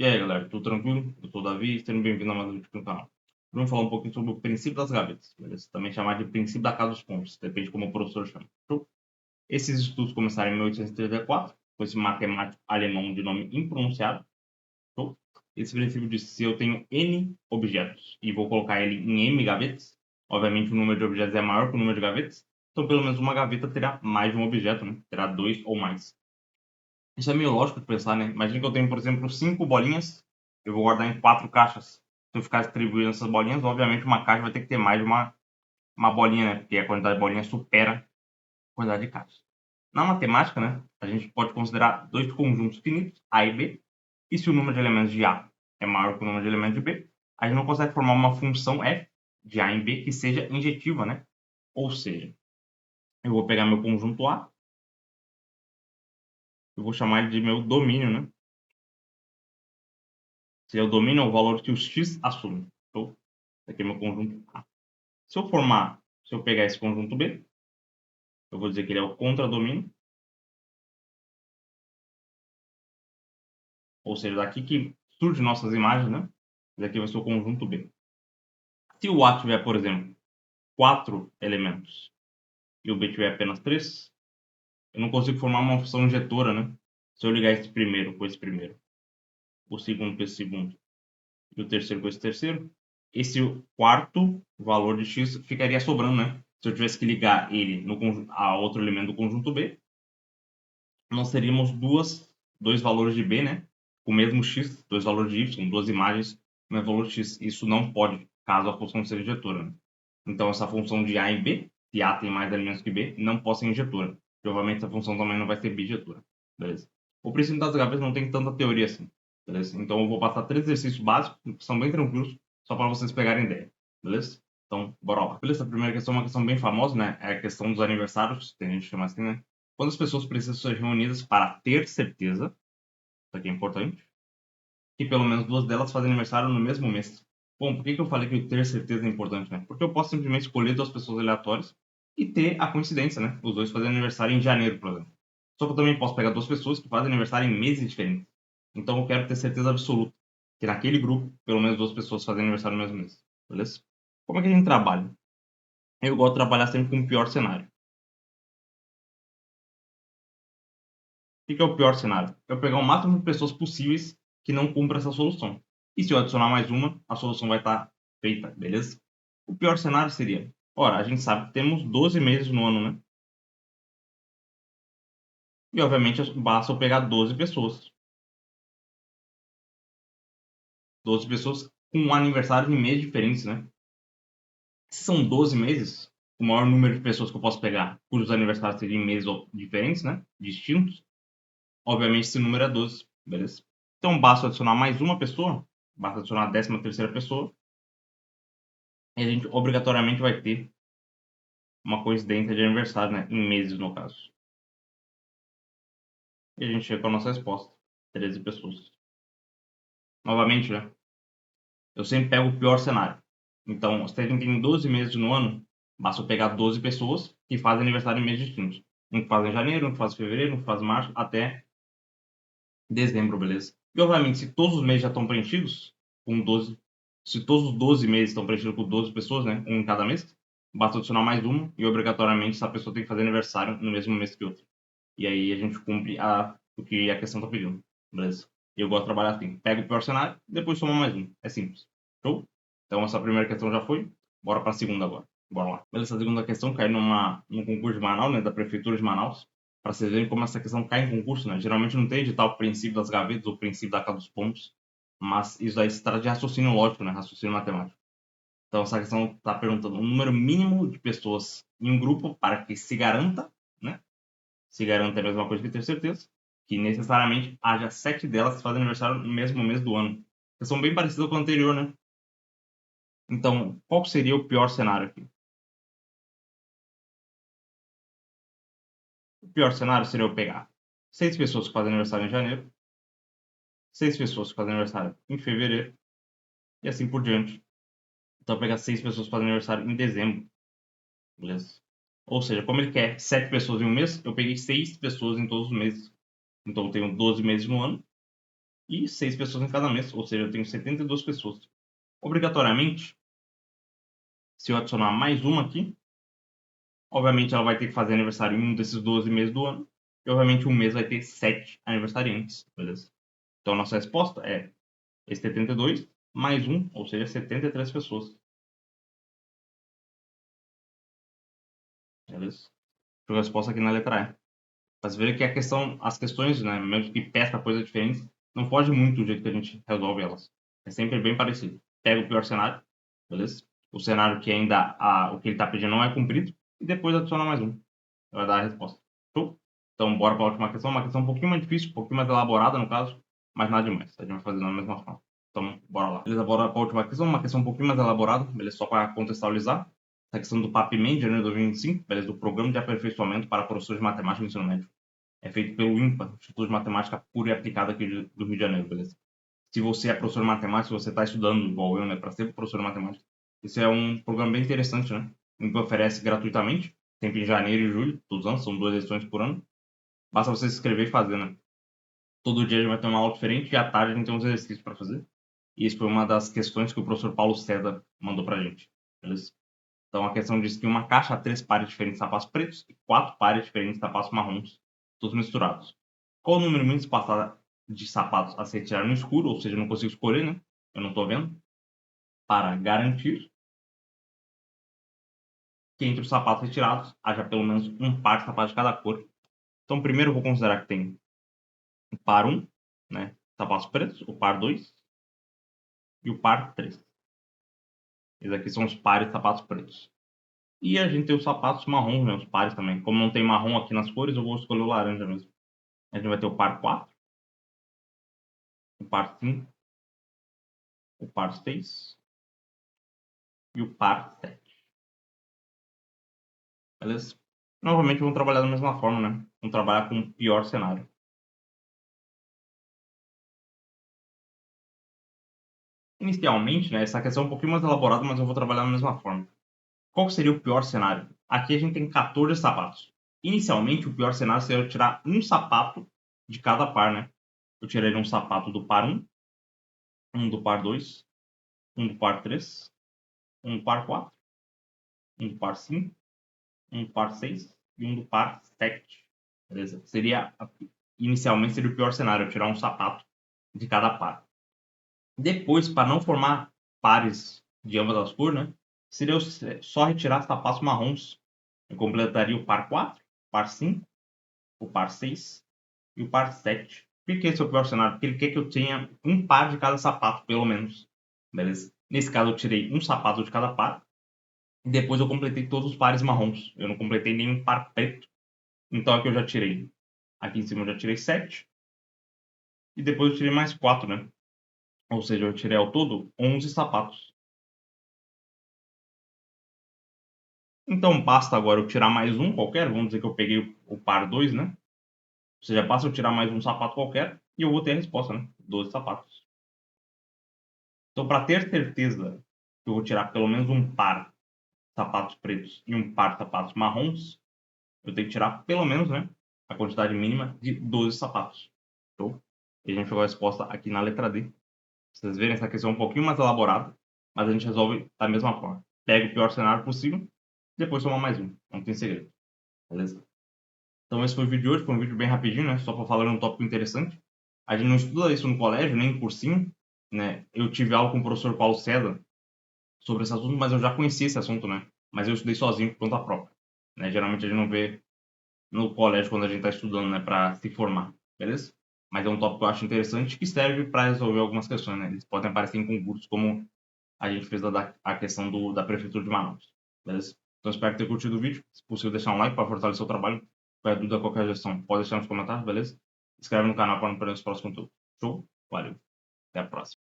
E aí, galera, tudo tranquilo? Eu sou o Davi, sejam bem-vindos a mais um vídeo aqui no canal. Vamos falar um pouquinho sobre o princípio das gavetas, beleza? Também chamado de princípio da casa dos pontos, depende de como o professor chama. Show? Esses estudos começaram em 1834, com esse matemático alemão de nome impronunciável. Show? Esse princípio diz que se eu tenho N objetos e vou colocar ele em M gavetas, obviamente o número de objetos é maior que o número de gavetas, então pelo menos uma gaveta terá mais de um objeto, né? Terá dois ou mais. Isso é meio lógico de pensar, né? Imagina que eu tenho, por exemplo, 5 bolinhas, eu vou guardar em 4 caixas. Se eu ficar distribuindo essas bolinhas, obviamente uma caixa vai ter que ter mais de uma bolinha, né? Porque a quantidade de bolinhas supera a quantidade de caixas. Na matemática, né, a gente pode considerar dois conjuntos finitos, A e B, e se o número de elementos de A é maior que o número de elementos de B, a gente não consegue formar uma função f de A em B que seja injetiva, né? Ou seja, eu vou pegar meu conjunto A, eu vou chamar ele de meu domínio, né? Se é o domínio, é o valor que o x assume. Então, esse aqui é meu conjunto A. Se eu pegar esse conjunto B, eu vou dizer que ele é o contradomínio. Ou seja, daqui que surgem nossas imagens, né? Esse aqui vai ser o conjunto B. Se o A tiver, por exemplo, 4 elementos e o B tiver apenas 3, eu não consigo formar uma função injetora, né? Se eu ligar esse primeiro com esse primeiro, o segundo com esse segundo e o terceiro com esse terceiro, esse quarto valor de x ficaria sobrando, né? Se eu tivesse que ligar ele a outro elemento do conjunto B, nós teríamos dois valores de B, né? Com o mesmo x, dois valores de y, duas imagens com o mesmo valor de x. Isso não pode, caso a função seja injetora. Né? Então, essa função de A em B, se A tem mais elementos que B, não pode ser injetora. Provavelmente essa função também não vai ser bijetora. Beleza? O princípio das gavetas não tem tanta teoria assim. Beleza? Então, eu vou passar 3 exercícios básicos, que são bem tranquilos, só para vocês pegarem ideia. Beleza? Então, bora lá. Beleza? A primeira questão é uma questão bem famosa, né? É a questão dos aniversários. Tem gente que chama assim, né? Quando as pessoas precisam ser reunidas para ter certeza, isso aqui é importante, que pelo menos duas delas fazem aniversário no mesmo mês. Bom, por que eu falei que ter certeza é importante, né? Porque eu posso simplesmente escolher duas pessoas aleatórias e ter a coincidência, né? Os dois fazem aniversário em janeiro, por exemplo. Só que eu também posso pegar duas pessoas que fazem aniversário em meses diferentes. Então eu quero ter certeza absoluta que naquele grupo, pelo menos duas pessoas fazem aniversário no mesmo mês. Beleza? Como é que a gente trabalha? Eu gosto de trabalhar sempre com o pior cenário. O que é o pior cenário? Eu pegar o máximo de pessoas possíveis que não cumpram essa solução. E se eu adicionar mais uma, a solução vai estar feita, beleza? O pior cenário seria, ora, a gente sabe que temos 12 meses no ano, né? E obviamente basta eu pegar 12 pessoas. 12 pessoas com aniversários em meses diferentes, né? Se são 12 meses, o maior número de pessoas que eu posso pegar, cujos aniversários seriam em meses diferentes, né? Distintos. Obviamente esse número é 12, beleza? Então basta adicionar mais uma pessoa, basta adicionar a 13ª pessoa, e a gente obrigatoriamente vai ter uma coincidência de aniversário, né? Em meses, no caso. E a gente chega com a nossa resposta. 13 pessoas. Novamente, né? Eu sempre pego o pior cenário. Então, se a gente tem 12 meses no ano, basta eu pegar 12 pessoas que fazem aniversário em meses distintos. Um que faz em janeiro, um que faz em fevereiro, um que faz em março, até dezembro, beleza? E, obviamente, se todos os meses já estão preenchidos, com 12... Se todos os 12 meses estão preenchidos com 12 pessoas, né? Um em cada mês, basta adicionar mais uma e, obrigatoriamente, essa pessoa tem que fazer aniversário no mesmo mês que outra. E aí a gente cumpre o que a questão está pedindo. Beleza? E eu gosto de trabalhar assim. Pega o pior cenário, depois soma mais um. É simples. Show? Então essa primeira questão já foi. Bora para a segunda agora. Bora lá. Beleza, essa segunda questão cai num concurso de Manaus, né? Da Prefeitura de Manaus. Para vocês verem como essa questão cai em concurso, né? Geralmente não tem edital o princípio das gavetas ou o princípio da casa dos pontos. Mas isso aí se trata de raciocínio lógico, né? Raciocínio matemático. Então essa questão está perguntando um número mínimo de pessoas em um grupo para que se garanta, né? Se garanta a mesma coisa que ter certeza, que necessariamente haja 7 delas que fazem aniversário no mesmo mês do ano. Que são bem parecidas com o anterior, né? Então, qual seria o pior cenário aqui? O pior cenário seria eu pegar 6 pessoas que fazem aniversário em janeiro, 6 pessoas que fazem aniversário em fevereiro, e assim por diante. Então, eu pegar 6 pessoas que fazem aniversário em dezembro, beleza? Ou seja, como ele quer 7 pessoas em um mês, eu peguei 6 pessoas em todos os meses. Então, eu tenho 12 meses no ano, e 6 pessoas em cada mês, ou seja, eu tenho 72 pessoas. Obrigatoriamente, se eu adicionar mais uma aqui, obviamente ela vai ter que fazer aniversário em um desses 12 meses do ano, e obviamente um mês vai ter 7 aniversariantes, beleza? Então a nossa resposta é esse 72 mais um, ou seja, 73 pessoas. Beleza? Deixa eu a resposta aqui na letra E. Mas ver que as questões, né, mesmo que peça coisas diferentes, não foge muito do jeito que a gente resolve elas. É sempre bem parecido. Pega o pior cenário, beleza? O cenário que ainda o que ele está pedindo não é cumprido, e depois adiciona mais um. Vai dar a resposta. Show? Então, bora para a última questão. Uma questão um pouquinho mais difícil, um pouquinho mais elaborada, no caso, mas nada demais. A gente vai fazer da mesma forma. Então, bora lá. Beleza, bora para a última questão. Uma questão um pouquinho mais elaborada, beleza? Só para contextualizar. Essa questão do PAPMEN de janeiro de 2025, beleza? Do Programa de Aperfeiçoamento para Professores de Matemática no Ensino Médio. É feito pelo INPA, Instituto de Matemática Pura e Aplicada aqui do Rio de Janeiro, beleza? Se você é professor de matemática, se você está estudando igual eu, né, para ser professor de matemática, esse é um programa bem interessante, né? O INPA oferece gratuitamente, sempre em janeiro e julho, todos os anos, são 2 edições por ano. Basta você se inscrever e fazer, né? Todo dia a gente vai ter uma aula diferente e à tarde a gente tem uns exercícios para fazer. E isso foi uma das questões que o professor Paulo César mandou para a gente, beleza? Então a questão diz que uma caixa há 3 pares diferentes de sapatos pretos e 4 pares diferentes de sapatos marrons, todos misturados. Qual o número mínimo de sapatos a se retirar no escuro, ou seja, eu não consigo escolher, né? Eu não estou vendo. Para garantir que entre os sapatos retirados haja pelo menos um par de sapatos de cada cor. Então primeiro eu vou considerar que tem o par 1, né? Sapatos pretos, o par 2 e o par 3. Esses aqui são os pares de sapatos pretos. E a gente tem os sapatos marrons, né? Os pares também. Como não tem marrom aqui nas cores, eu vou escolher o laranja mesmo. A gente vai ter o par 4, o par 5, o par 6 e o par 7. Beleza? Novamente vamos trabalhar da mesma forma, né? Vamos trabalhar com o pior cenário. Inicialmente, né, essa questão é um pouquinho mais elaborada, mas eu vou trabalhar da mesma forma. Qual seria o pior cenário? Aqui a gente tem 14 sapatos. Inicialmente, o pior cenário seria eu tirar um sapato de cada par, né? Eu tiraria um sapato do par 1, um do par 2, um do par 3, um do par 4, um do par 5, um do par 6 e um do par 7. Beleza? Inicialmente seria o pior cenário, eu tirar um sapato de cada par. Depois, para não formar pares de ambas as cores, né? Seria só retirar sapatos marrons. Eu completaria o par 4, o par 5, o par 6 e o par 7. Por que esse é o pior cenário? Porque ele quer que eu tenha um par de cada sapato, pelo menos. Beleza? Nesse caso, eu tirei um sapato de cada par. E depois eu completei todos os pares marrons. Eu não completei nenhum par preto. Então aqui eu já tirei. Aqui em cima eu já tirei 7. E depois eu tirei mais 4, né? Ou seja, eu tirei ao todo 11 sapatos. Então basta agora eu tirar mais um qualquer, vamos dizer que eu peguei o par 2, né? Ou seja, basta eu tirar mais um sapato qualquer e eu vou ter a resposta, né? 12 sapatos. Então, para ter certeza que eu vou tirar pelo menos um par de sapatos pretos e um par de sapatos marrons, eu tenho que tirar pelo menos, né? A quantidade mínima de 12 sapatos. Show? E a gente pegou a resposta aqui na letra D. Vocês verem, essa questão é um pouquinho mais elaborada, mas a gente resolve da mesma forma. Pega o pior cenário possível, depois toma mais um. Não tem segredo. Beleza? Então esse foi o vídeo de hoje, foi um vídeo bem rapidinho, né? Só para falar um tópico interessante. A gente não estuda isso no colégio, nem em cursinho, né? Eu tive aula com o professor Paulo César sobre esse assunto, mas eu já conhecia esse assunto, né? Mas eu estudei sozinho por conta própria, né? Geralmente a gente não vê no colégio quando a gente está estudando, né? Para se formar, beleza? Mas é um tópico que eu acho interessante que serve para resolver algumas questões, né? Eles podem aparecer em concursos como a gente fez a questão da Prefeitura de Manaus, beleza? Então espero ter curtido o vídeo. Se possível, deixar um like para fortalecer o trabalho. Qualquer dúvida, qualquer sugestão, pode deixar nos comentários, beleza? Se inscreve no canal para não perder os próximos conteúdos. Show? Valeu. Até a próxima.